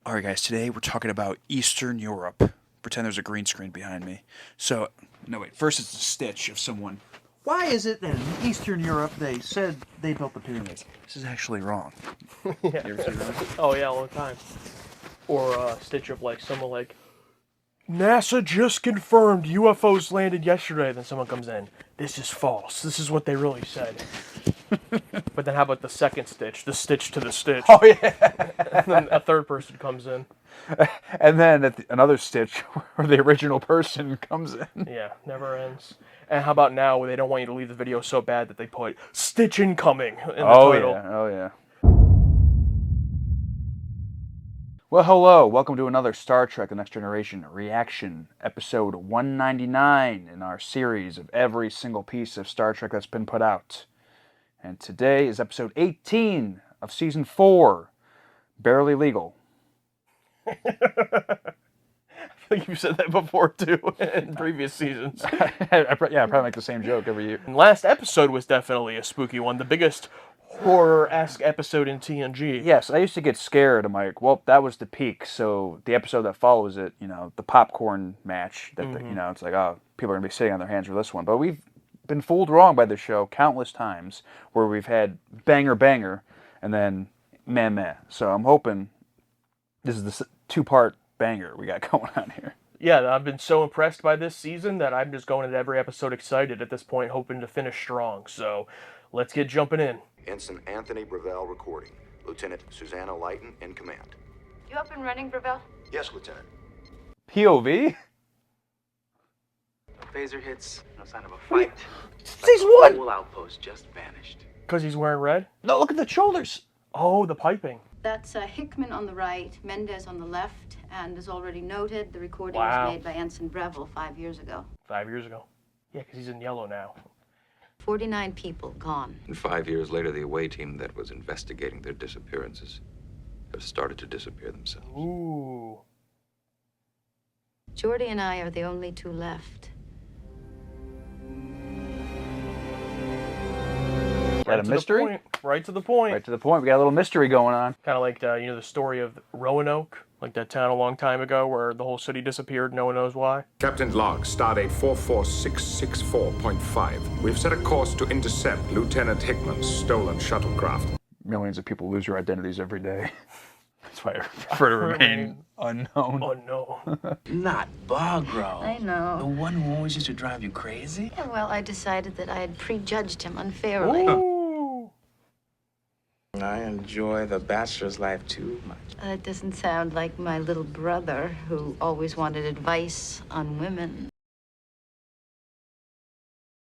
Alright guys, today we're talking about Eastern Europe. Pretend there's a green screen behind me. So, no wait, first it's a stitch of someone. Why is it that in Eastern Europe they said they built the pyramids? This is actually wrong. Yeah. You ever see that? Oh yeah, all the time. Or a stitch of like someone like, NASA just confirmed UFOs landed yesterday. Then someone comes in, this is false. This is what they really said. But then how about the second stitch? The stitch to the stitch. Oh yeah! And then a third person comes in. And then another stitch where the original person comes in. Yeah, never ends. And how about now where they don't want you to leave the video so bad that they put stitch incoming in the title. Yeah, oh yeah. Well, hello. Welcome to another Star Trek The Next Generation reaction, episode 199 in our series of every single piece of Star Trek that's been put out. And today is episode 18 of season 4, Barely Legal. I think you've said that before too in previous seasons. I probably make the same joke every year. And last episode was definitely a spooky one. The biggest horror-esque episode in TNG. Yes, I used to get scared. I'm like, well, that was the peak. So the episode that follows it, the popcorn match, that it's like, oh, people are going to be sitting on their hands for this one. But we've been fooled wrong by the show countless times where we've had banger, and then meh. So I'm hoping this is the two-part banger we got going on here. Yeah, I've been so impressed by this season that I'm just going into every episode excited at this point, hoping to finish strong. So let's get jumping in. Ensign Anthony Brevell recording. Lieutenant Susanna Lighton in command. You up and running, Breville? Yes, Lieutenant. POV? Phaser hits, no sign of a fight. Season The 1! whole outpost just vanished. Because he's wearing red? No, look at the shoulders. Oh, the piping. That's Hickman on the right, Mendez on the left, and as already noted, the recording Wow. was made by Ensign Breville 5 years ago. 5 years ago. Yeah, because he's in yellow now. 49 people gone. And 5 years later, the away team that was investigating their disappearances have started to disappear themselves. Ooh. Geordi and I are the only two left. Got a mystery? Right to the point. Right to the point. We got a little mystery going on. Kind of like, the story of Roanoke, like that town a long time ago where the whole city disappeared, no one knows why. Captain Log, Stardate 44664.5. We've set a course to intercept Lieutenant Hickman's stolen shuttlecraft. Millions of people lose their identities every day. That's why I prefer to remain unknown. Unknown. Not Bogro. I know. The one who always used to drive you crazy? Yeah, well, I decided that I had prejudged him unfairly. Ooh. I enjoy the bachelor's life too much. It doesn't sound like my little brother, who always wanted advice on women.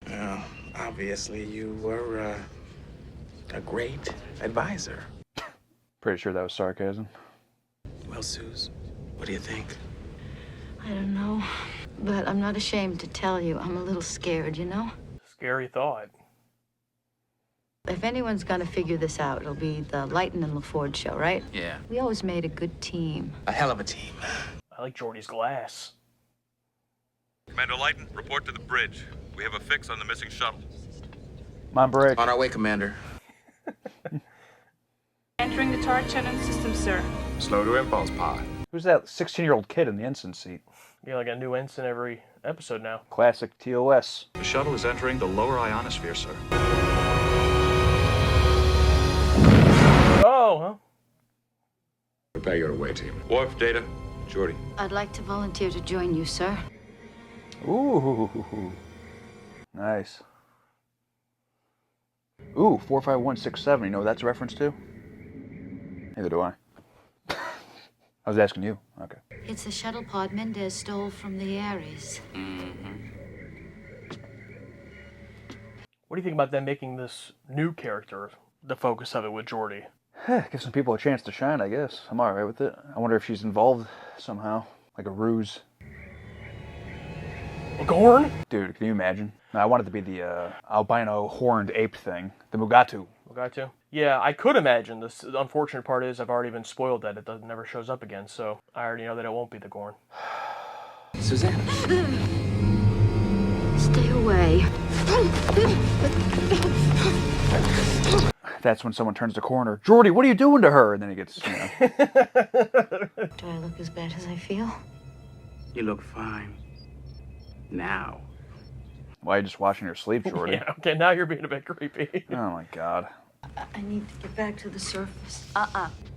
Well, obviously you were a great advisor. Pretty sure that was sarcasm. Well, Suze, what do you think? I don't know, but I'm not ashamed to tell you I'm a little scared, Scary thought. If anyone's gonna figure this out, it'll be the Lighton and LaFord show, right? Yeah. We always made a good team. A hell of a team. I like Geordie's glass. Commander Lighton, report to the bridge. We have a fix on the missing shuttle. My break. On our way, Commander. Entering the turret channel system, sir. Slow to impulse power. Who's that 16-year-old kid in the ensign seat? You like a new ensign every episode now. Classic TOS. The shuttle is entering the lower ionosphere, sir. Oh, huh? Prepare your away team. Wharf data, Geordi. I'd like to volunteer to join you, sir. Ooh. Nice. Ooh, 45167. You know what that's a reference to? Neither do I. I was asking you. Okay. It's the shuttle pod Mendez stole from the Ares. What do you think about them making this new character the focus of it with Geordie? Give some people a chance to shine, I guess. I'm alright with it. I wonder if she's involved somehow. Like a ruse. A Gorn? Dude, can you imagine? No, I want it to be the albino horned ape thing. The Mugatu. Got to. Yeah, I could imagine. The unfortunate part is I've already been spoiled that it never shows up again, so I already know that it won't be the Gorn. Suzanne. Stay away. That's when someone turns the corner. Geordi, what are you doing to her? And then he gets, Do I look as bad as I feel? You look fine. Now. Why are you just watching her sleep, Geordi? Yeah, okay, now you're being a bit creepy. Oh my god. I need to get back to the surface.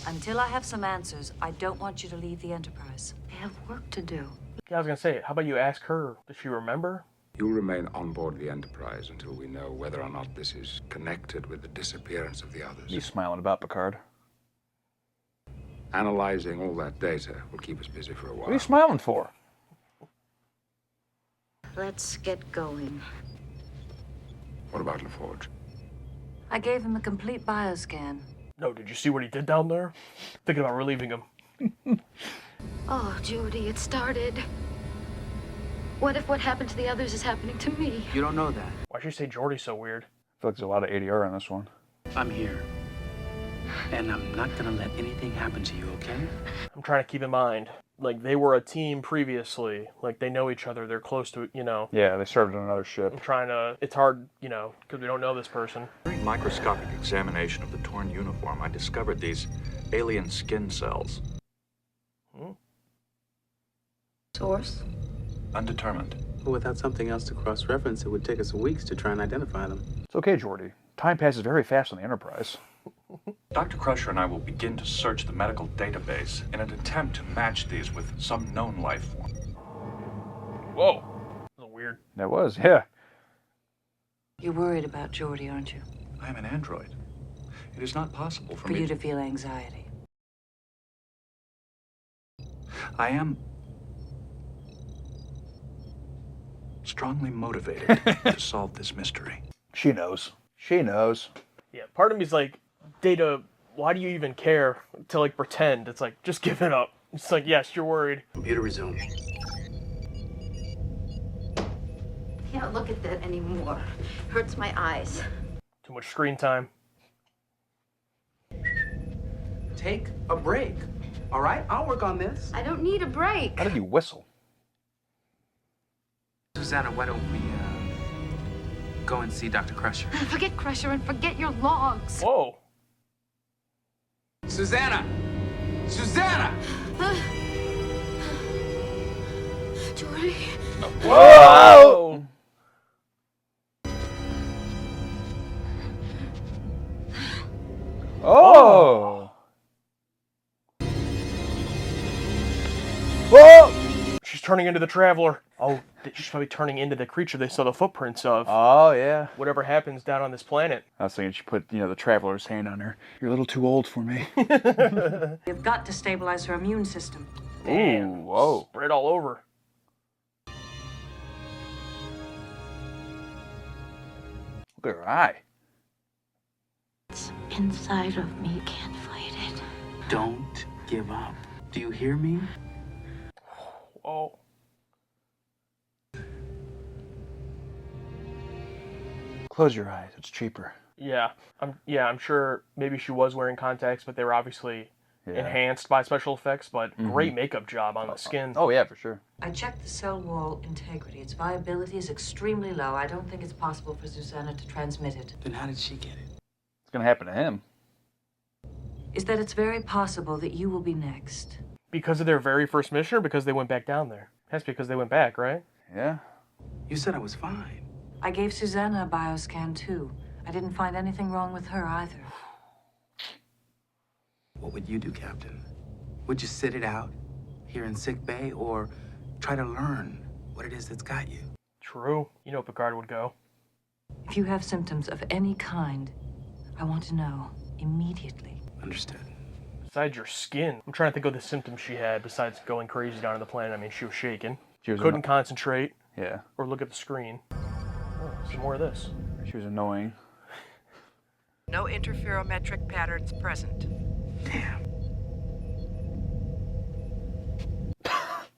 Until I have some answers, I don't want you to leave the Enterprise. I have work to do. Yeah, I was gonna say, how about you ask her? Does she remember? You'll remain on board the Enterprise until we know whether or not this is connected with the disappearance of the others. He's smiling about Picard. Analyzing all that data will keep us busy for a while. What are you smiling for? Let's get going. What about LaForge? I gave him a complete bioscan. No, did you see what he did down there? Thinking about relieving him. Oh, Judy, it started. What if what happened to the others is happening to me? You don't know that. Why'd you say Geordi's so weird? I feel like there's a lot of ADR on this one. I'm here. And I'm not gonna let anything happen to you, okay? I'm trying to keep in mind, like, they were a team previously. Like, they know each other. They're close to, you know. Yeah, they served on another ship. I'm trying to... It's hard, you know, because we don't know this person. During microscopic examination of the torn uniform, I discovered these alien skin cells. Source? Undetermined. But without something else to cross-reference, it would take us weeks to try and identify them. It's okay, Geordi. Time passes very fast on the Enterprise. Dr. Crusher and I will begin to search the medical database in an attempt to match these with some known life form. Whoa. That was a little weird. That was, yeah. You're worried about Geordi, aren't you? I am an android. It is not possible for For me you to feel anxiety. I am strongly motivated to solve this mystery. She knows. She knows. Yeah, part of me's like, Data, why do you even care to, like, pretend? It's like, just give it up. It's like, yes, you're worried. Computer resume. Can't look at that anymore. Hurts my eyes. Too much screen time. Take a break. All right? I'll work on this. I don't need a break. How did you whistle? Susanna, why don't we, go and see Dr. Crusher? Forget Crusher and forget your logs. Whoa. Susanna! Susanna! Geordi. Whoa! Oh! Whoa! She's turning into the Traveler. Oh, she's probably turning into the creature they saw the footprints of. Oh, yeah. Whatever happens down on this planet. I was thinking she put, you know, the Traveler's hand on her. You're a little too old for me. You've got to stabilize her immune system. Damn. Ooh, whoa. Spread all over. Look at her eye. It's inside of me. Can't fight it. Don't give up. Do you hear me? Oh. Close your eyes. It's cheaper. Yeah. I'm sure maybe she was wearing contacts, but they were obviously enhanced by special effects, but great makeup job on the skin. Oh, yeah, for sure. I checked the cell wall integrity. Its viability is extremely low. I don't think it's possible for Susanna to transmit it. Then how did she get it? It's going to happen to him. Is that it's very possible that you will be next. Because of their very first mission or because they went back down there? That's because they went back, right? Yeah. You said I was fine. I gave Susanna a bioscan too. I didn't find anything wrong with her either. What would you do, Captain? Would you sit it out here in sick bay or try to learn what it is that's got you? True. You know Picard would go. If you have symptoms of any kind, I want to know immediately. Understood. Besides your skin, I'm trying to think of the symptoms she had besides going crazy down on the planet. I mean, she was shaking. She was Couldn't concentrate Yeah. or look at the screen. Oh, some more of this. She was annoying. No interferometric patterns present. Damn.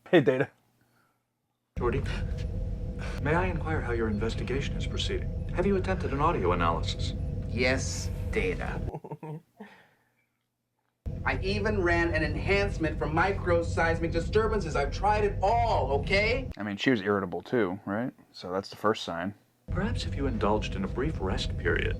Hey, Data. Geordi, may I inquire how your investigation is proceeding? Have you attempted an audio analysis? Yes, Data. I even ran an enhancement for microseismic disturbances. I've tried it all, okay? I mean, she was irritable too, right? So that's the first sign. Perhaps if you indulged in a brief rest period,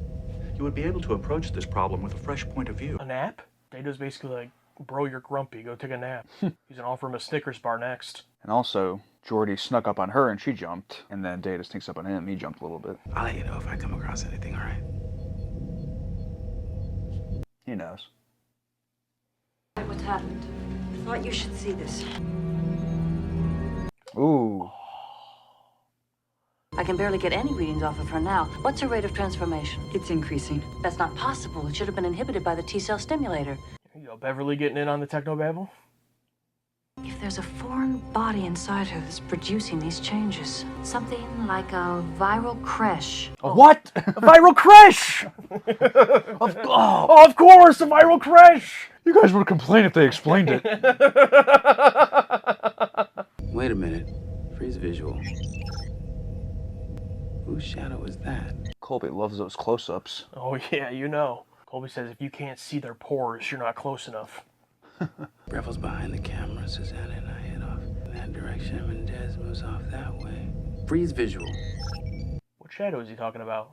you would be able to approach this problem with a fresh point of view. A nap? Data's basically like, bro, you're grumpy. Go take a nap. He's gonna offer him a Snickers bar next. And also, Geordi snuck up on her and she jumped. And then Data sneaks up on him. He jumped a little bit. I'll let you know if I come across anything, all right? He knows. What happened? I thought you should see this. Ooh. I can barely get any readings off of her now. What's her rate of transformation? It's increasing. That's not possible. It should have been inhibited by the T-cell stimulator. You know, Beverly getting in on the technobabble? If there's a foreign body inside her that's producing these changes, something like a viral crash. A what? A viral crash! Of course, a viral crash! You guys would complain if they explained it. Wait a minute. Freeze visual. Whose shadow is that? Colby loves those close-ups. Oh yeah, you know. Colby says if you can't see their pores, you're not close enough. Breville's behind the camera. Susanna and I head off in that direction. Mendez moves off that way. Freeze visual. What shadow is he talking about?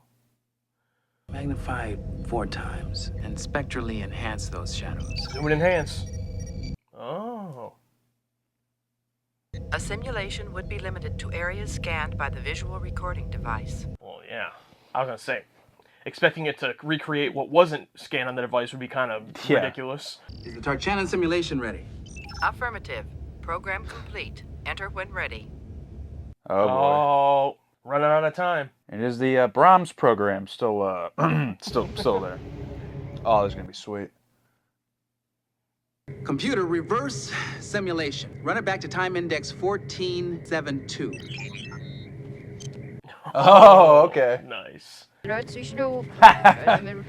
Magnified 4 times and spectrally enhance those shadows. Zoom and enhance. Oh. A simulation would be limited to areas scanned by the visual recording device. Well, yeah. I was gonna say, expecting it to recreate what wasn't scanned on the device would be kind of ridiculous. Is the Tarchanan simulation ready? Affirmative. Program complete. Enter when ready. Oh boy. Oh, running out of time. And is the Brahms program still still there? Oh, this is gonna be sweet. Computer reverse simulation. Run it back to time index 1472. Oh, okay. Nice.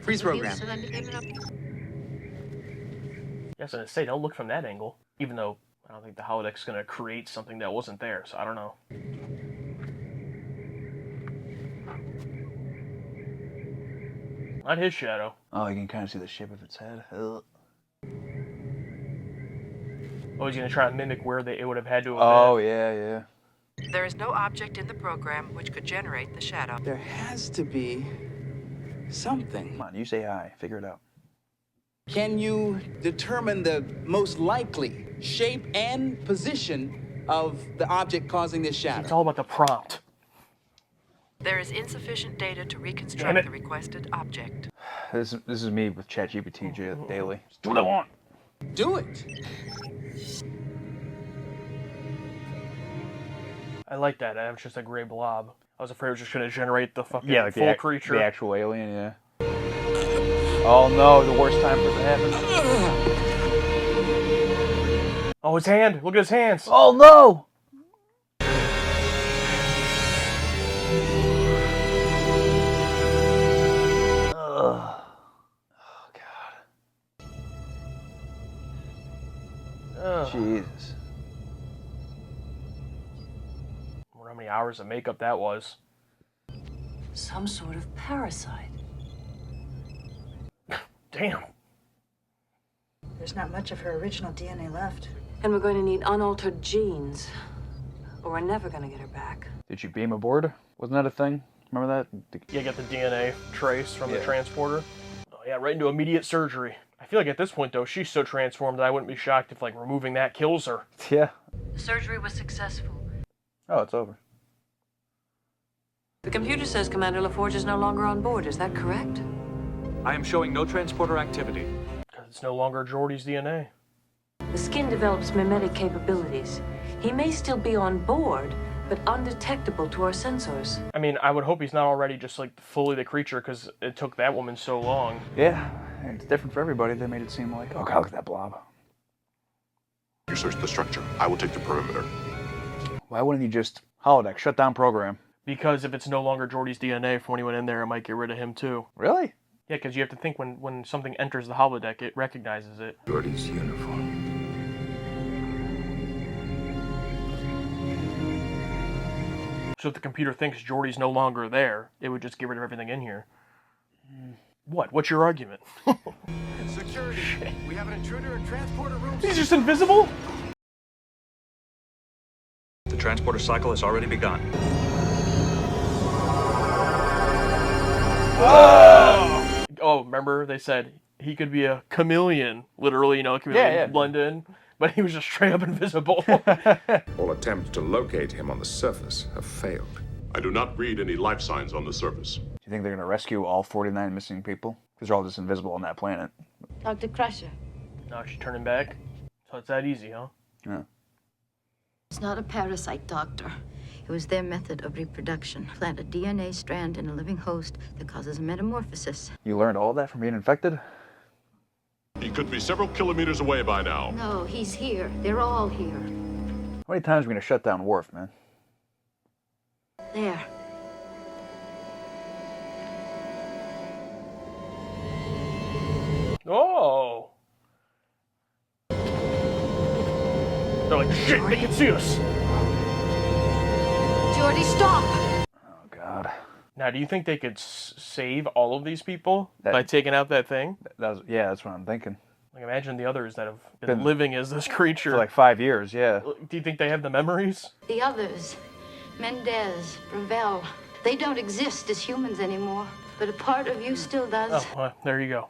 Freeze program. Yes, I say don't look from that angle. Even though I don't think the holodeck's gonna create something that wasn't there, so I don't know. Not his shadow. Oh, you can kind of see the shape of its head. Ugh. Oh, he's gonna try and mimic where it would have had to have Oh, been. yeah. There is no object in the program which could generate the shadow. There has to be something. Come on, use AI. Figure it out. Can you determine the most likely shape and position of the object causing this shadow? It's all about the prompt. There is insufficient data to Damn reconstruct it. the requested object. This is me with ChatGPT daily. Just do what I want. Do it. I like that. It's just a gray blob. I was afraid it was just gonna generate the fucking Yeah, like full creature. the actual alien. Yeah. Oh no, the worst time for it to happen. Oh, his hand! Look at his hands! Oh no! Ugh. Oh god. Ugh. Jesus. I wonder how many hours of makeup that was. Some sort of parasite. Damn. There's not much of her original DNA left. And we're going to need unaltered genes, or we're never going to get her back. Did you beam aboard? Wasn't that a thing? Remember that? Yeah, get the DNA trace from the Yeah. transporter. Oh yeah, right into immediate surgery. I feel like at this point though, she's so transformed that I wouldn't be shocked if like removing that kills her. Yeah. The surgery was successful. Oh, it's over. The computer says Commander LaForge is no longer on board. Is that correct? I am showing no transporter activity. Because it's no longer Geordi's DNA. The skin develops mimetic capabilities. He may still be on board, but undetectable to our sensors. I mean, I would hope he's not already just like fully the creature because it took that woman so long. Yeah. It's different for everybody. They made it seem like, oh god, look at that blob. You search the structure. I will take the perimeter. Why wouldn't you just holodeck, shut down program? Because if it's no longer Geordi's DNA from when he went in there, it might get rid of him too. Really? Yeah, because you have to think when something enters the holodeck, it recognizes it. Geordi's uniform. So if the computer thinks Geordi's no longer there, it would just get rid of everything in here. What? What's your argument? Security. We have an intruder in transporter room. He's just invisible? The transporter cycle has already begun. remember they said he could be a chameleon, literally, a chameleon blend in, but he was just straight up invisible. All attempts to locate him on the surface have failed. I do not read any life signs on the surface. Do you think they're going to rescue all 49 missing people? Because they're all just invisible on that planet. Dr. Crusher. No, she's turning back. So it's that easy, huh? Yeah. It's not a parasite, Doctor. It was their method of reproduction. Plant a DNA strand in a living host that causes a metamorphosis. You learned all that from being infected? He could be several kilometers away by now. No, he's here. They're all here. How many times are we going to shut down Worf, man? There. Oh! They're like, shit, they can see us! Geordi, stop! Oh, God. Now, do you think they could save all of these people by taking out that thing? That's what I'm thinking. Like, imagine the others that have been living as this creature. For like 5 years, yeah. Do you think they have the memories? The others, Mendez, Ravel, they don't exist as humans anymore. But a part of you still does. Oh, well, there you go.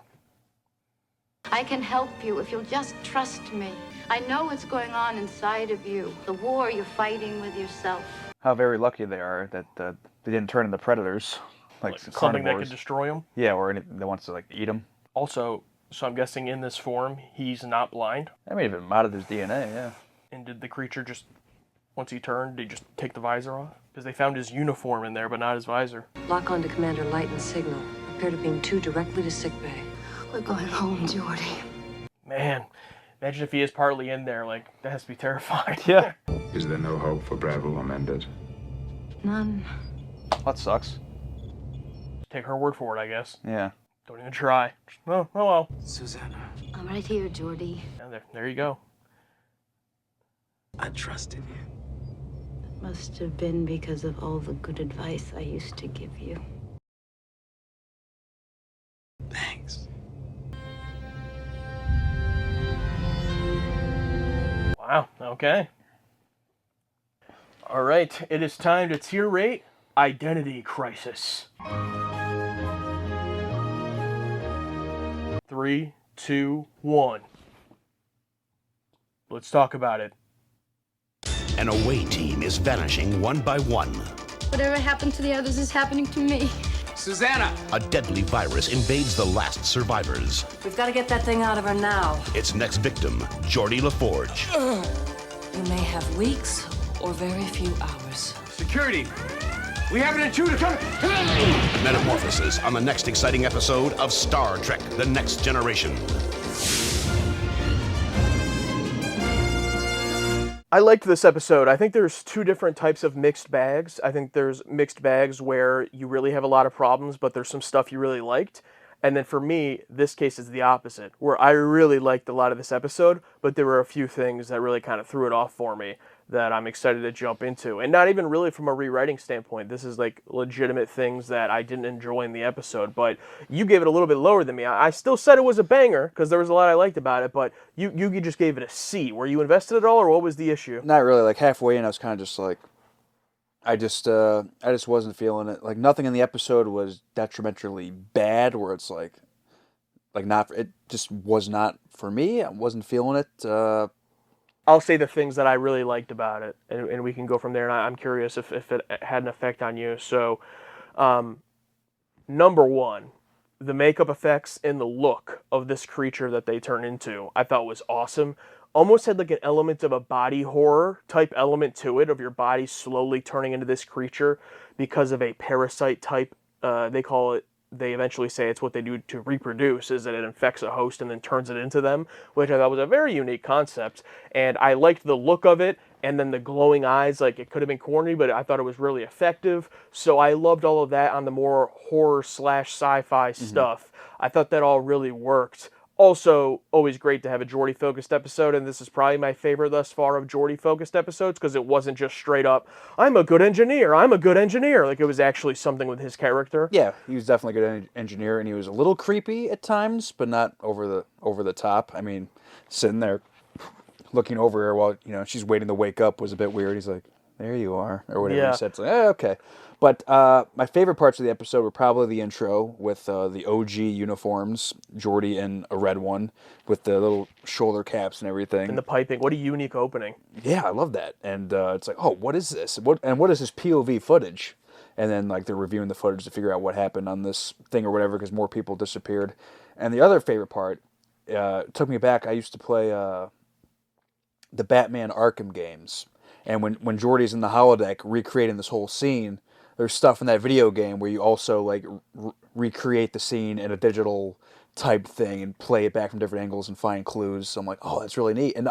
I can help you if you'll just trust me. I know what's going on inside of you. The war you're fighting with yourself. How very lucky they are that they didn't turn into predators. Like something that could destroy them? Yeah, or anything that wants to like eat them. Also, so I'm guessing in this form, he's not blind? I mean, if it modded his DNA, yeah. And did the creature just, once he turned, did he just take the visor off? Because they found his uniform in there, but not his visor. Lock on to Commander Lighton's signal. Prepare to beam 2 directly to sickbay. We're going home, Geordi. Man, imagine if he is partly in there. Like, that has to be terrifying. Yeah. Is there no hope for Bravo or Mendez? None. That sucks. Take her word for it, I guess. Yeah. Don't even try. Oh well. Susanna. I'm right here, Geordi. Yeah, there you go. I trusted you. It must have been because of all the good advice I used to give you. Thanks. Wow, okay. All right, it is time to tier rate Identity Crisis. 3, 2, 1. Let's talk about it. An away team is vanishing one by one. Whatever happened to the others is happening to me. Susanna! A deadly virus invades the last survivors. We've got to get that thing out of her now. Its next victim, Geordi LaForge. You may have weeks or very few hours. Security! We have an intruder coming! Metamorphosis on the next exciting episode of Star Trek: The Next Generation. I liked this episode. I think there's 2 different types of mixed bags. I think there's mixed bags where you really have a lot of problems, but there's some stuff you really liked. And then for me, this case is the opposite, where I really liked a lot of this episode, but there were a few things that really kind of threw it off for me that I'm excited to jump into. And not even really from a rewriting standpoint. This is like legitimate things that I didn't enjoy in the episode, but you gave it a little bit lower than me. I still said it was a banger because there was a lot I liked about it, but you just gave it a C. Were you invested at all, or what was the issue? Not really. Like halfway in, I was kind of just like, I just wasn't feeling it. Like nothing in the episode was detrimentally bad, where it's like not. It just was not for me. I wasn't feeling it. I'll say the things that I really liked about it, and we can go from there. And I'm curious if it had an effect on you. So, number 1, the makeup effects and the look of this creature that they turn into, I thought was awesome. Almost had like an element of a body horror type element to it, of your body slowly turning into this creature because of a parasite type. They eventually say it's what they do to reproduce, is that it infects a host and then turns it into them, which I thought was a very unique concept. And I liked the look of it, and then the glowing eyes. Like, it could have been corny, but I thought it was really effective. So I loved all of that on the more horror / sci-fi stuff. I thought that all really worked. Also, always great to have a Geordi-focused episode, and this is probably my favorite thus far of Geordi-focused episodes, because it wasn't just straight up, I'm a good engineer. Like, it was actually something with his character. Yeah, he was definitely a good engineer, and he was a little creepy at times, but not over the top. I mean, sitting there looking over her while she's waiting to wake up was a bit weird. He's like, there you are, or whatever Yeah. he said. It's like, okay. But my favorite parts of the episode were probably the intro with the OG uniforms, Geordi in a red one, with the little shoulder caps and everything. And the piping. What a unique opening. Yeah, I love that. And it's like, oh, what is this? What is this POV footage? And then like they're reviewing the footage to figure out what happened on this thing or whatever because more people disappeared. And the other favorite part took me back. I used to play the Batman Arkham games, and when Geordi's in the holodeck recreating this whole scene, there's stuff in that video game where you also like recreate the scene in a digital type thing and play it back from different angles and find clues. So I'm like, oh, that's really neat. And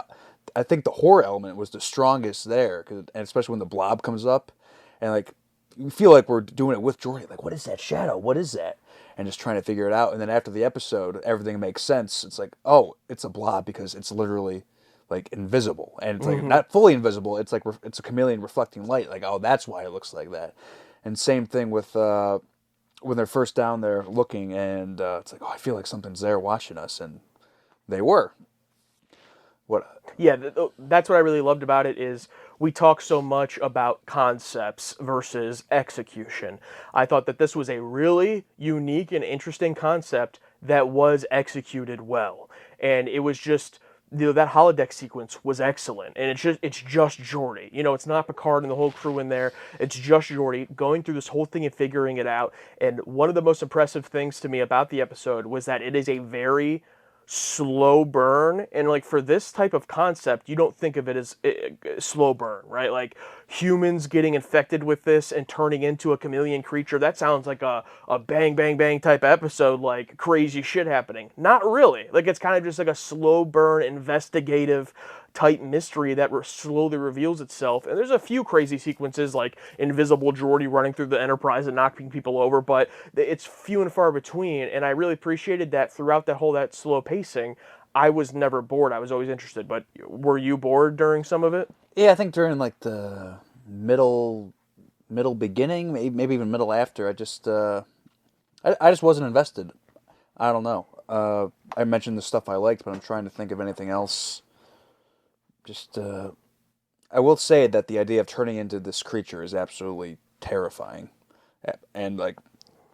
I think the horror element was the strongest there, and especially when the blob comes up, and like you feel like we're doing it with Geordi. Like, what is that shadow? What is that? And just trying to figure it out. And then after the episode, everything makes sense. It's like, oh, it's a blob because it's literally like invisible, and it's like not fully invisible. It's like it's a chameleon reflecting light. Like, oh, that's why it looks like that. And same thing with when they're first down there looking, and it's like, oh, I feel like something's there watching us, and they were. What? Yeah, that's what I really loved about it is we talk so much about concepts versus execution. I thought that this was a really unique and interesting concept that was executed well, and it was just. That holodeck sequence was excellent, and it's just Geordi. It's not Picard and the whole crew in there. It's just Geordi going through this whole thing and figuring it out. And one of the most impressive things to me about the episode was that it is a very slow burn, and like for this type of concept you don't think of it as slow burn, right? Like humans getting infected with this and turning into a chameleon creature, that sounds like a bang bang bang type episode, like crazy shit happening. Not really. Like it's kind of just like a slow burn investigative type mystery that slowly reveals itself. And there's a few crazy sequences like invisible Geordi running through the Enterprise and knocking people over, but it's few and far between. And I really appreciated that throughout that slow pacing. I was never bored. I was always interested. But were you bored during some of it? Yeah, I think during like the middle beginning, maybe even middle after, I just wasn't invested. I don't know. I mentioned the stuff I liked, but I'm trying to think of anything else. Just, I will say that the idea of turning into this creature is absolutely terrifying. And like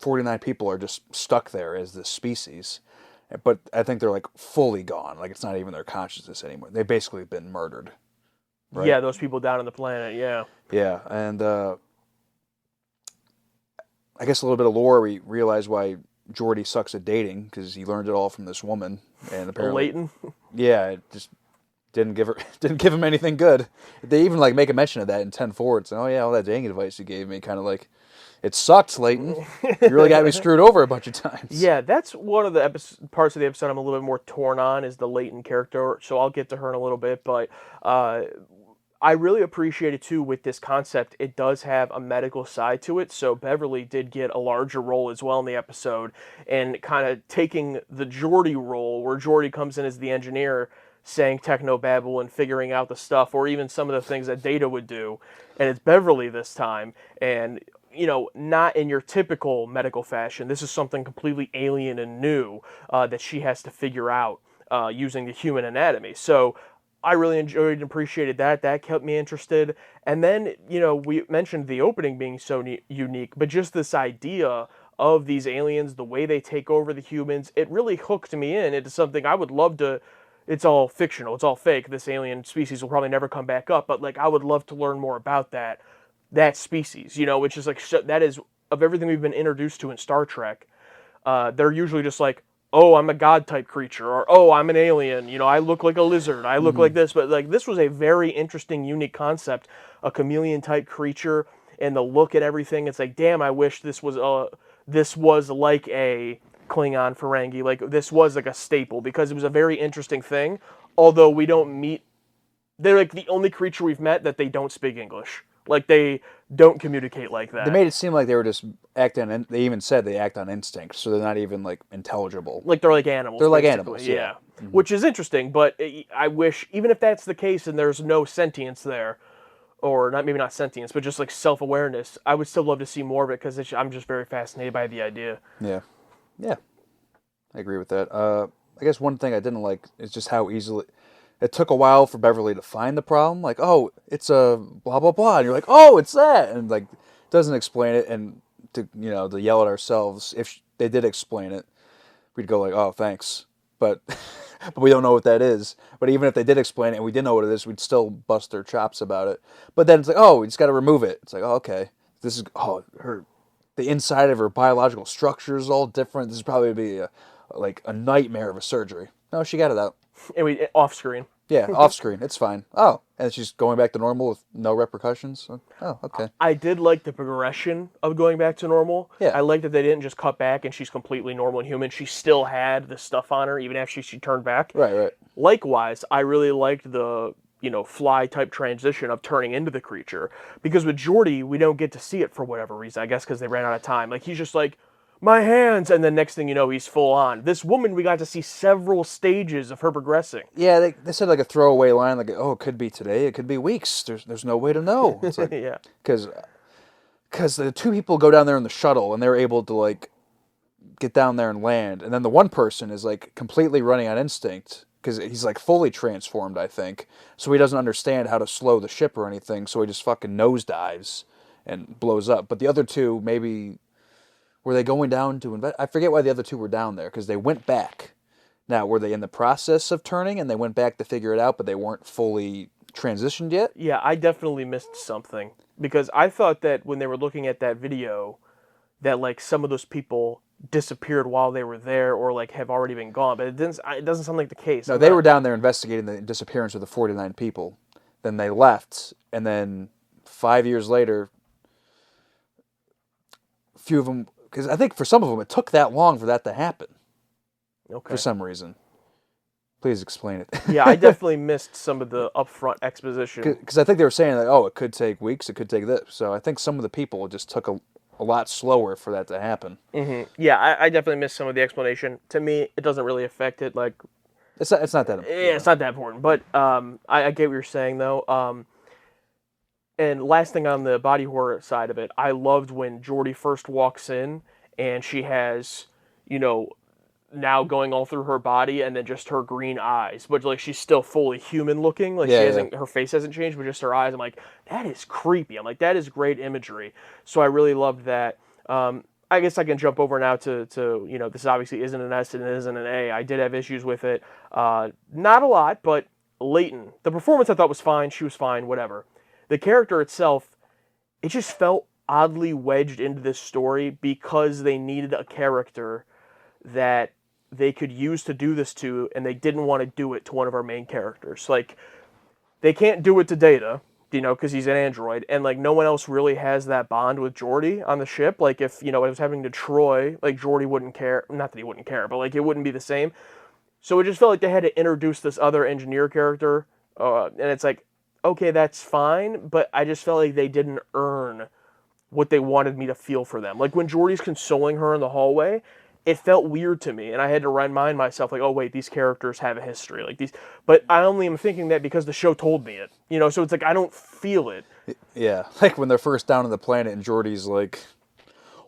49 people are just stuck there as this species. But I think they're like fully gone. Like it's not even their consciousness anymore. They've basically been murdered. Right? Yeah, those people down on the planet, yeah. Yeah, and I guess a little bit of lore, we realize why Geordi sucks at dating, because he learned it all from this woman. And apparently... Leighton? Yeah, it just... Didn't give him anything good. They even like make a mention of that in 10-4. It's oh yeah, all that dating advice you gave me, kind of like, it sucked, Leighton. You really got me screwed over a bunch of times. Yeah, that's one of the parts of the episode I'm a little bit more torn on is the Leighton character. So I'll get to her in a little bit, but I really appreciate it too with this concept. It does have a medical side to it. So Beverly did get a larger role as well in the episode, and kind of taking the Geordi role where Geordi comes in as the engineer, saying technobabble and figuring out the stuff, or even some of the things that Data would do. And it's Beverly this time. And, not in your typical medical fashion. This is something completely alien and new that she has to figure out using the human anatomy. So I really enjoyed and appreciated that. That kept me interested. And then, we mentioned the opening being so unique, but just this idea of these aliens, the way they take over the humans, it really hooked me in into something I would love to... It's all fictional. It's all fake. This alien species will probably never come back up. But like, I would love to learn more about that species. Which is like that is of everything we've been introduced to in Star Trek. They're usually just like, oh, I'm a god type creature, or oh, I'm an alien. I look like a lizard. I look like this. But like, this was a very interesting, unique concept, a chameleon type creature, and the look at everything. It's like, damn, I wish this was like a Klingon Ferengi, like this was like a staple, because it was a very interesting thing, although we don't meet... They're like the only creature we've met that they don't speak English. Like they don't communicate like that. They made it seem like they were just acting, and they even said they act on instinct, so they're not even like intelligible. Like they're like animals. They're like animals, yeah. Mm-hmm. Which is interesting, but I wish, even if that's the case and there's no sentience there, or maybe not sentience, but just like self-awareness, I would still love to see more of it, because I'm just very fascinated by the idea. Yeah, I agree with that. I guess one thing I didn't like is just how easily it took a while for Beverly to find the problem. Like, oh, it's a blah blah blah, and you're like, oh, it's that, and like doesn't explain it, and to yell at ourselves if they did explain it, we'd go like, oh, thanks, but but we don't know what that is. But even if they did explain it and we didn't know what it is, we'd still bust their chops about it. But then it's like, oh, we just got to remove it. It's like, oh, okay, this is the inside of her biological structure is all different. This is probably be like a nightmare of a surgery. No, she got it out. And we off screen. Yeah, off screen. It's fine. Oh, and she's going back to normal with no repercussions. Oh, okay. I did like the progression of going back to normal. Yeah. I liked that they didn't just cut back and she's completely normal and human. She still had the stuff on her even after she turned back. Right. Likewise, I really liked the fly type transition of turning into the creature, because with Geordi we don't get to see it for whatever reason. I guess because they ran out of time. Like he's just like, my hands, and then next thing you know, he's full on. This woman, we got to see several stages of her progressing. Yeah, they said like a throwaway line, like, oh, it could be today, it could be weeks. There's no way to know. It's like, yeah. Because the two people go down there in the shuttle, and they're able to like get down there and land, and then the one person is like completely running on instinct, because he's like fully transformed, I think. So he doesn't understand how to slow the ship or anything, so he just fucking nosedives and blows up. But the other two, maybe... Were they going down to invest? I forget why the other two were down there, because they went back. Now, were they in the process of turning and they went back to figure it out, but they weren't fully transitioned yet? Yeah, I definitely missed something, because I thought that when they were looking at that video, that like some of those people disappeared while they were there, or like have already been gone. But it doesn't sound like the case. No, they were down there investigating the disappearance of the 49 people. Then they left, and then 5 years later, a few of them. Because I think for some of them, it took that long for that to happen. Okay. For some reason. Please explain it. Yeah, I definitely missed some of the upfront exposition. Because I think they were saying, like, oh, it could take weeks, it could take this. So I think some of the people just took a lot slower for that to happen. Mm-hmm. Yeah, I definitely missed some of the explanation. To me, it doesn't really affect it. Like, it's not that important. Yeah, it's not that important. But I get what you're saying, though. And last thing on the body horror side of it, I loved when Geordi first walks in and she has, now going all through her body and then just her green eyes, but like she's still fully human looking. Like her face hasn't changed, but just her eyes. I'm like, that is creepy. I'm like, that is great imagery. So I really loved that. I guess I can jump over now to this obviously isn't an S and it isn't an A. I did have issues with it. Not a lot, but Leighton. The performance I thought was fine. She was fine, whatever. The character itself, it just felt oddly wedged into this story because they needed a character that they could use to do this to, and they didn't want to do it to one of our main characters. Like, they can't do it to Data, because he's an android, and like no one else really has that bond with Geordi on the ship. Like if, it was happening to Troy, like Geordi wouldn't care. Not that he wouldn't care, but like it wouldn't be the same. So it just felt like they had to introduce this other engineer character, and it's like, okay, that's fine, but I just felt like they didn't earn what they wanted me to feel for them. Like when Geordi's consoling her in the hallway, it felt weird to me, and I had to remind myself, like, oh wait, these characters have a history, like these. But I only am thinking that because the show told me it, so it's like I don't feel it. Yeah, like when they're first down on the planet and Geordi's like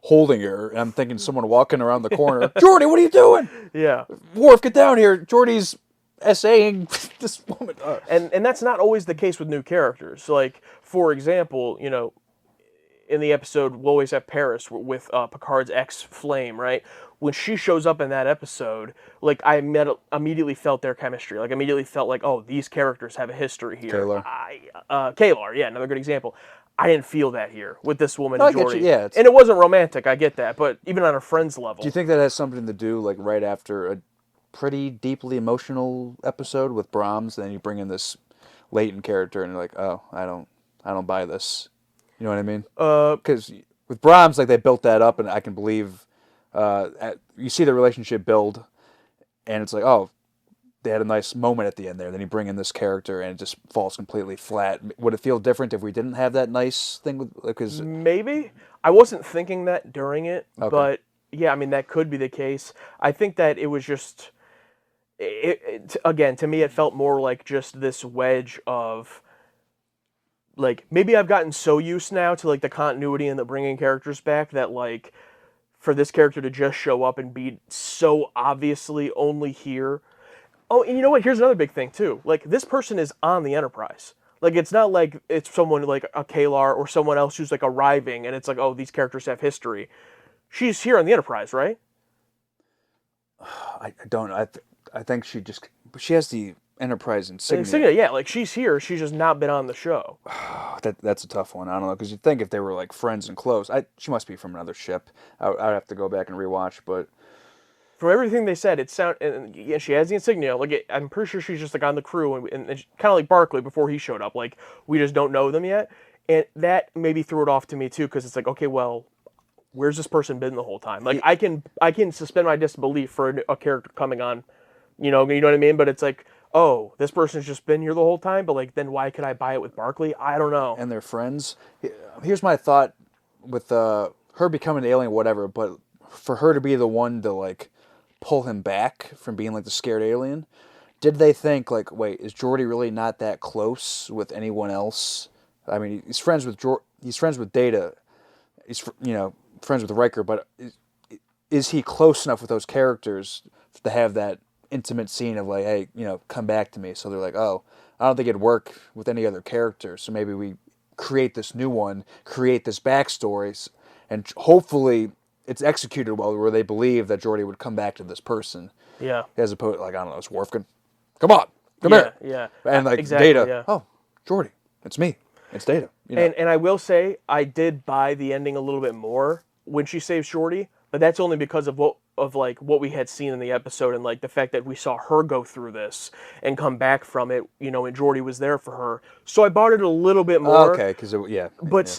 holding her, and I'm thinking someone walking around the corner, Geordi, what are you doing? Yeah, Worf, get down here. Geordi's essaying this woman. And that's not always the case with new characters. Like, for example, in the episode, we'll always have Paris with Picard's ex-Flame, right? When she shows up in that episode, like, I immediately felt their chemistry. Like, immediately felt like, oh, these characters have a history here. Kalar, yeah, another good example. I didn't feel that here with this woman and Geordi. Yeah, and it wasn't romantic, I get that, but even on a friend's level. Do you think that has something to do, like, right after a pretty deeply emotional episode with Brahms, and then you bring in this Leighton character, and you're like, oh, I don't buy this. You know what I mean? Because with Brahms, like, they built that up, and I can believe you see the relationship build, and it's like, oh, they had a nice moment at the end there. Then you bring in this character, and it just falls completely flat. Would it feel different if we didn't have that nice thing? Because maybe I wasn't thinking that during it, okay. But yeah, I mean that could be the case. I think that it was just. Again, to me, it felt more like just this wedge of, like, maybe I've gotten so used now to, like, the continuity and the bringing characters back that, like, for this character to just show up and be so obviously only here, Oh, and you know what? Here's another big thing, too. Like, this person is on the Enterprise. Like, it's not like it's someone like a Kalar or someone else who's, like, arriving, and it's like, oh, these characters have history. She's here on the Enterprise, right? I don't. I think she has the Enterprise insignia. Insignia, yeah. Like, she's here. She's just not been on the show. That's a tough one. I don't know, because you'd think if they were like friends and close, she must be from another ship. I'd have to go back and rewatch, but from everything they said, it and yeah, she has the insignia. Like, I'm pretty sure she's just like on the crew, and kind of like Barclay before he showed up. Like, we just don't know them yet, and that maybe threw it off to me too, because it's like, okay, well, where's this person been the whole time? Like, I can suspend my disbelief for a character coming on, you know what I mean? But it's like, oh, this person's just been here the whole time, but like, then why could I buy it with Barclay? I don't know. And they're friends. Here's my thought with her becoming an alien, whatever, but for her to be the one to like pull him back from being like the scared alien, did they think like, wait, is Geordi really not that close with anyone else? I mean, he's friends with Data. He's friends with Riker, but is he close enough with those characters to have that intimate scene of like, hey, come back to me? So they're like, oh, I don't think it'd work with any other character, so maybe we create this new one, create this backstory, and hopefully it's executed well, where they believe that Geordi would come back to this person. Yeah. As opposed, like, I don't know, it's Worfkin. Come on, come here. Yeah. And like exactly, Data, yeah. Oh, Geordi, it's me. It's Data. And I will say, I did buy the ending a little bit more when she saves Geordi, but that's only because of what we had seen in the episode, and like the fact that we saw her go through this and come back from it, and Geordi was there for her. So I bought it a little bit more. Okay, because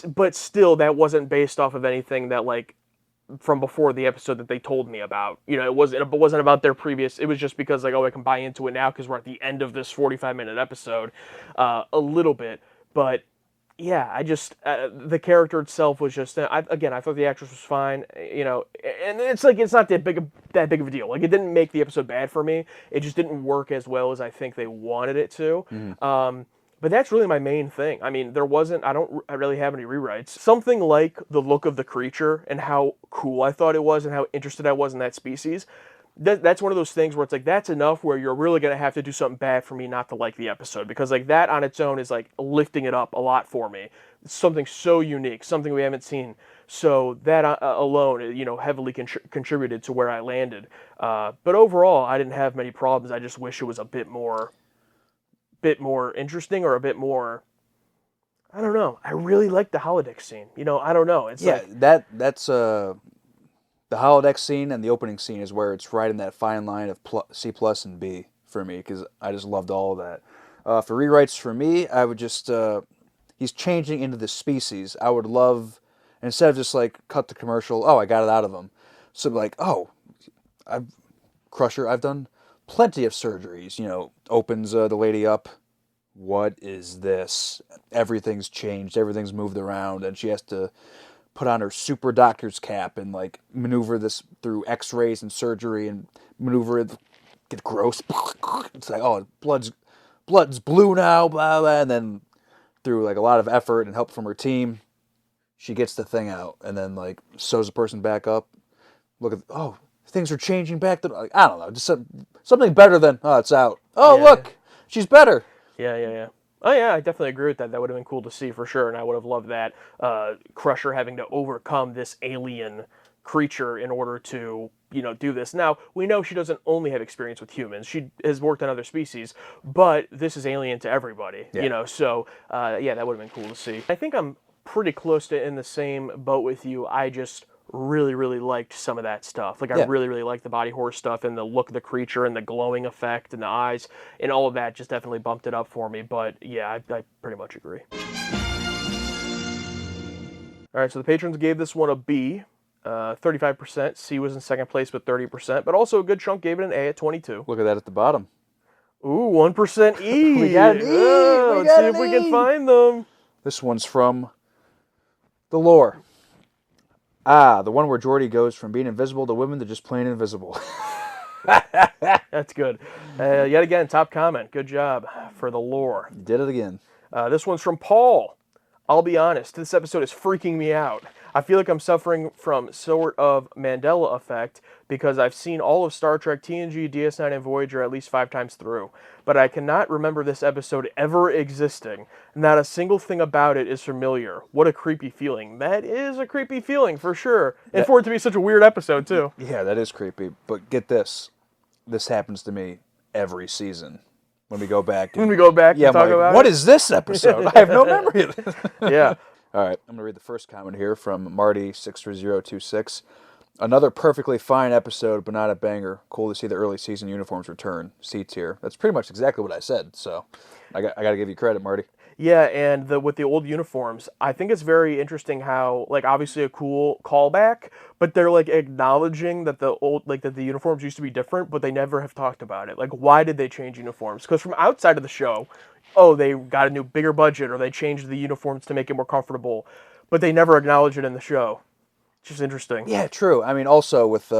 But still, that wasn't based off of anything that like from before the episode that they told me about. It wasn't about their previous. It was just because like, oh, I can buy into it now because we're at the end of this 45-minute episode, a little bit. But yeah, I just the character itself was just. I thought the actress was fine. And it's like it's not that big of a deal. Like, it didn't make the episode bad for me. It just didn't work as well as I think they wanted it to. Mm-hmm. But that's really my main thing. I mean, I don't really have any rewrites. Something like the look of the creature and how cool I thought it was and how interested I was in that species. That's one of those things where it's like, that's enough where you're really going to have to do something bad for me not to like the episode. Because like that on its own is like lifting it up a lot for me. It's something so unique, something we haven't seen. So that alone, heavily contributed to where I landed. But overall, I didn't have many problems. I just wish it was a bit more interesting, or a bit more, I don't know. I really like the holodeck scene. I don't know. It's that's the holodeck scene and the opening scene is where it's right in that fine line of C+ and B for me, because I just loved all of that. For rewrites for me, I would just he's changing into this species. I would love, instead of just like cut the commercial, oh, I got it out of him. So like, oh, Crusher, I've done plenty of surgeries. Opens the lady up. What is this? Everything's changed. Everything's moved around, and she has to put on her super doctor's cap and like maneuver this through X-rays and surgery and maneuver it. Get gross. It's like, oh, blood's blue now, blah blah. And then through like a lot of effort and help from her team, she gets the thing out, and then like sews the person back up. Look at, oh, things are changing back to, like, I don't know, just something better than, oh, it's out. Oh, yeah, look, she's better. Yeah. Oh, yeah, I definitely agree with that. That would have been cool to see for sure, and I would have loved that. Crusher having to overcome this alien creature in order to, do this. Now, we know she doesn't only have experience with humans. She has worked on other species, but this is alien to everybody, so, yeah, that would have been cool to see. I think I'm pretty close to in the same boat with you. I just really, really liked some of that stuff. Like, I really, really liked the body horror stuff and the look of the creature and the glowing effect and the eyes and all of that just definitely bumped it up for me. But yeah, I pretty much agree. All right, so the patrons gave this one a B, 35%. C was in second place with 30%, but also a good chunk gave it an A at 22. Look at that at the bottom. Ooh, 1% E. We got an E. Let's see if we can find them. This one's from the lore. Ah, the one where Geordi goes from being invisible to women to just plain invisible. That's good. Yet again, top comment. Good job for the lore. You did it again. This one's from Paul. I'll be honest, this episode is freaking me out. I feel like I'm suffering from sort of Mandela effect because I've seen all of Star Trek, TNG, DS9, and Voyager at least 5 times through, but I cannot remember this episode ever existing. Not a single thing about it is familiar. What a creepy feeling. That is a creepy feeling, for sure. And for it to be such a weird episode, too. Yeah, that is creepy. But get this. This happens to me every season. When we go back. When we go back and talk about what it? is this episode? I have no memory of it. Yeah. All right, I'm going to read the first comment here from Marty63026. Another perfectly fine episode, but not a banger. Cool to see the early season uniforms return. C tier. That's pretty much exactly what I said, so I got to give you credit, Marty. Yeah, and with the old uniforms, I think it's very interesting how, like, obviously a cool callback, but they're, like, acknowledging that that the uniforms used to be different, but they never have talked about it. Like, why did they change uniforms? Because from outside of the show, oh, they got a new, bigger budget, or they changed the uniforms to make it more comfortable, but they never acknowledge it in the show. It's just interesting. Yeah, true. I mean, also with,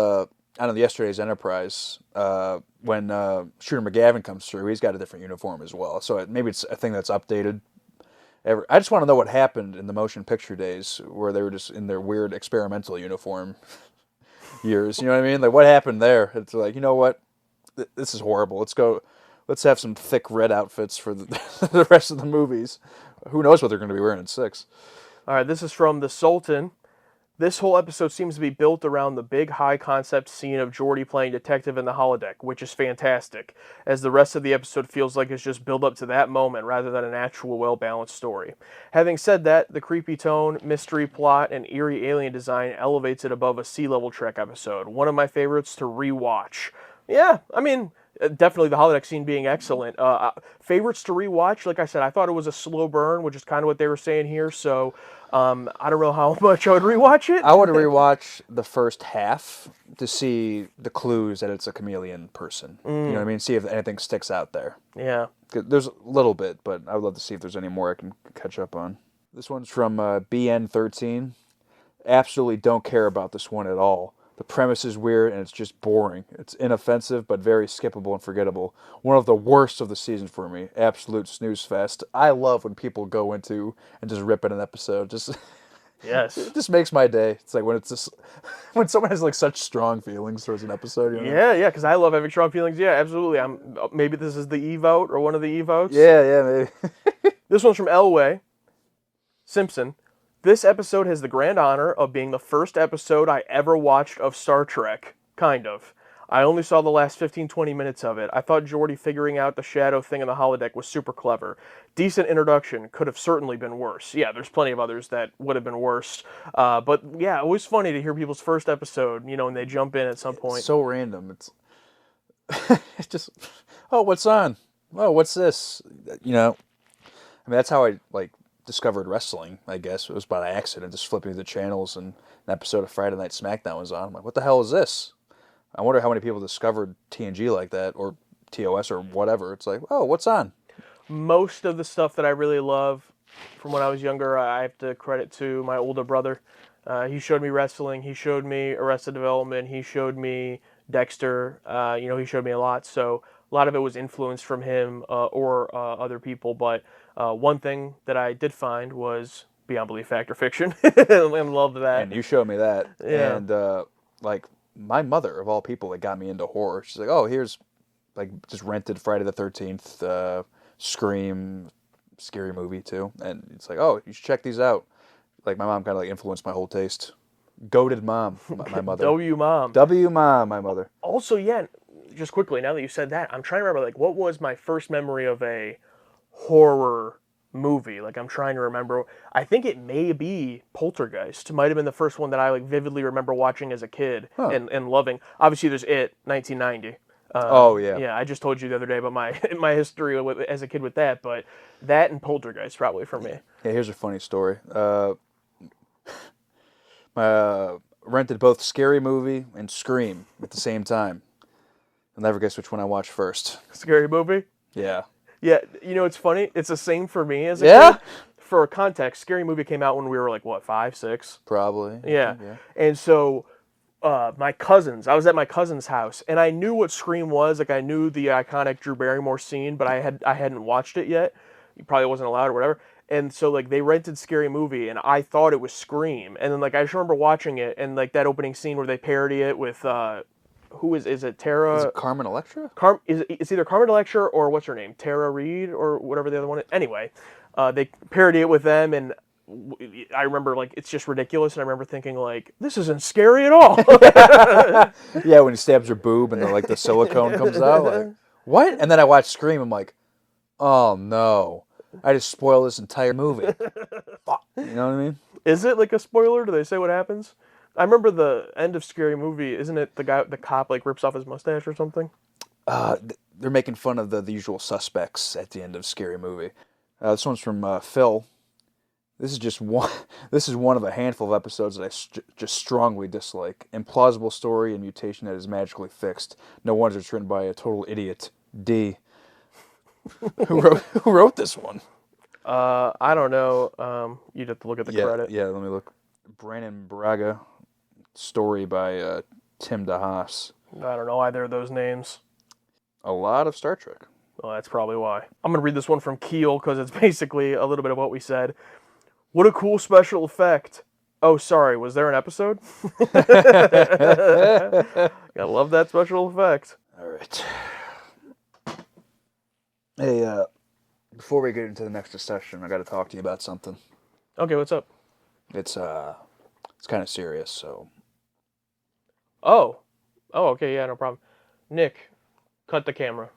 yesterday's Enterprise, when Shooter McGavin comes through, he's got a different uniform as well. So maybe it's a thing that's updated. I just want to know what happened in the motion picture days where they were just in their weird experimental uniform years. You know what I mean? Like, what happened there? It's like, you know what? This is horrible. Let's have some thick red outfits for the rest of the movies. Who knows what they're going to be wearing in 6. All right, this is from the Sultan. This whole episode seems to be built around the big high-concept scene of Geordi playing detective in the holodeck, which is fantastic, as the rest of the episode feels like it's just build up to that moment rather than an actual well-balanced story. Having said that, the creepy tone, mystery plot, and eerie alien design elevates it above a Sea-Level Trek episode. One of my favorites to rewatch. Yeah, I mean, definitely the holodeck scene being excellent. Favorites to rewatch, like I said, I thought it was a slow burn, which is kind of what they were saying here, so I don't know how much I would rewatch it. I would rewatch the first half to see the clues that it's a chameleon person. You know what I mean? See if anything sticks out there. Yeah. There's a little bit, but I would love to see if there's any more I can catch up on. This one's from BN13. Absolutely don't care about this one at all. The premise is weird and it's just boring. It's inoffensive but very skippable and forgettable. One of the worst of the season for me. Absolute snooze fest. I love when people go into and just rip at an episode. Yes. It just makes my day. It's like when someone has like such strong feelings towards an episode. You know? Yeah, because I love having strong feelings. Yeah, absolutely. Maybe this is the E-vote or one of the E-votes. Yeah, maybe. This one's from Elway Simpson. This episode has the grand honor of being the first episode I ever watched of Star Trek. Kind of. I only saw the last 15-20 minutes of it. I thought Geordi figuring out the shadow thing in the holodeck was super clever. Decent introduction. Could have certainly been worse. Yeah, there's plenty of others that would have been worse. But yeah, always funny to hear people's first episode, and they jump in at some point. It's so random. It's just, oh, what's on? Oh, what's this? I mean, that's how I discovered wrestling, I guess. It was by accident, just flipping through the channels, and an episode of Friday Night SmackDown was on. I'm like, what the hell is this? I wonder how many people discovered TNG like that, or TOS, or whatever. It's like, oh, what's on? Most of the stuff that I really love from when I was younger, I have to credit to my older brother. He showed me wrestling. He showed me Arrested Development. He showed me Dexter. He showed me a lot. So a lot of it was influenced from him or other people. But one thing that I did find was Beyond Belief, Fact or Fiction. And loved that. And you showed me that. Yeah. And, my mother, of all people, that got me into horror. She's like, oh, here's, just rented Friday the 13th, Scream, scary movie, too. And it's like, oh, you should check these out. My mom kind of, influenced my whole taste. Goated mom, my mother. W-mom, my mother. Also, yeah, just quickly, now that you said that, I'm trying to remember, what was my first memory of a horror movie? I'm trying to remember. I think it may be Poltergeist. It might have been the first one that I vividly remember watching as a kid and loving. Obviously, there's It, 1990. Yeah, I just told you the other day about my history as a kid with that, but that and Poltergeist probably for me. Yeah, here's a funny story. Rented both Scary Movie and Scream at the same time. I'll never guess which one I watched first. Scary Movie? Yeah. Yeah, it's funny. It's the same for me as a kid. For context, Scary Movie came out when we were 5, 6? Probably. Yeah. And so my cousins, I was at my cousin's house, and I knew what Scream was. I knew the iconic Drew Barrymore scene, but I hadn't watched it yet. He probably wasn't allowed or whatever. And so, like, they rented Scary Movie, and I thought it was Scream. And then, like, I just remember watching it, and, like, that opening scene where they parody it with, who is it Tara? Is it Carmen Electra? It's either Carmen Electra or what's her name? Tara Reid or whatever the other one is. Anyway, they parody it with them, and I remember, like, it's just ridiculous, and I remember thinking, like, this isn't scary at all. Yeah, when he stabs her boob and the silicone comes out, like, what? And then I watched Scream, I'm like, oh no. I just spoiled this entire movie. Fuck. You know what I mean? Is it like a spoiler? Do they say what happens? I remember the end of Scary Movie. Isn't it the cop like rips off his mustache or something? They're making fun of the usual suspects at the end of Scary Movie. This one's from Phil. This is just one. This is one of a handful of episodes that I just strongly dislike. Implausible story and mutation that is magically fixed. No wonder it's written by a total idiot. D. Who wrote this one? I don't know. You'd have to look at the credit. Yeah, let me look. Brandon Braga. Story by Tim DeHaas. I don't know either of those names. A lot of Star Trek. Well, that's probably why. I'm going to read this one from Keel because it's basically a little bit of what we said. What a cool special effect. Oh, sorry. Was there an episode? I love that special effect. All right. Hey, before we get into the next discussion, I got to talk to you about something. Okay, what's up? It's kind of serious, so. Oh, okay, yeah, no problem. Nick, cut the camera.